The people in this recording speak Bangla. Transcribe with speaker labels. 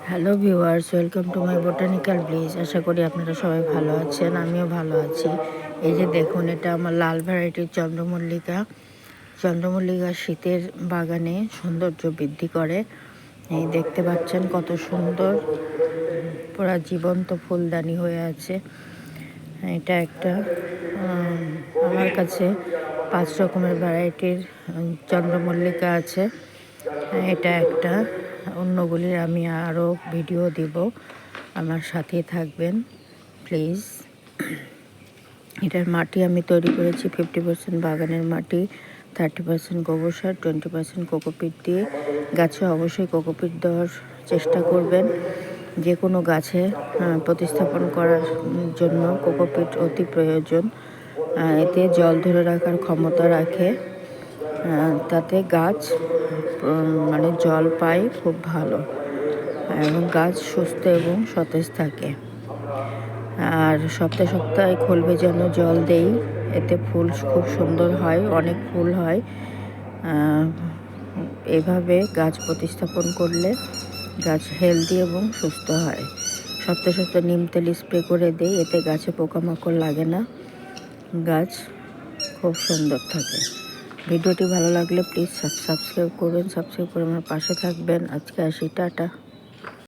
Speaker 1: Hello viewers, welcome to my botanical bliss. আশা করি আপনারা সবাই ভালো আছেন, আমিও ভালো আছি। এই যে দেখুন, এটা আমার লাল ভ্যারাইটির চন্দ্রমল্লিকা। চন্দ্রমল্লিকা শীতের বাগানে সৌন্দর্য বৃদ্ধি করে। এই দেখতে পাচ্ছেন কত সুন্দর, পুরা জীবন্ত ফুলদানি হয়ে আছে। এটা একটা আমার কাছে 5 রকমের ভ্যারাইটির চন্দ্রমল্লিকা আছে। এটা একটা, অন্যগুলির আমি আরও ভিডিও দিব, আমার সাথেই থাকবেন প্লিজ। এটার মাটি আমি তৈরি করেছি 50% বাগানের মাটি, 30% গোবর সার, 20% কোকোপিট দিয়ে। গাছে অবশ্যই কোকোপিট দেওয়ার চেষ্টা করবেন। যে কোনো গাছে প্রতিস্থাপন করার জন্য কোকোপিট অতি প্রয়োজন। এতে জল ধরে রাখার ক্ষমতা রাখে, তাতে গাছ মানে জল পায় খুব ভালো, এবং গাছ সুস্থ এবং সতেজ থাকে। আর সপ্তাহে সপ্তাহে খোল ভেজানো জল দেই, এতে ফুল খুব সুন্দর হয়, অনেক ফুল হয়। এভাবে গাছ প্রতিস্থাপন করলে গাছ হেলদি এবং সুস্থ হয়। সপ্তাহে সপ্তাহে নিম তেল স্প্রে করে দেই, এতে গাছে পোকামাকড় লাগে না, গাছ খুব সুন্দর থাকে। ভিডিওটি ভালো লাগলে প্লিজ সাবস্ক্রাইব করবেন, সাবস্ক্রাইব করে আমার পাশে থাকবেন। আজকে আসি, টাটা।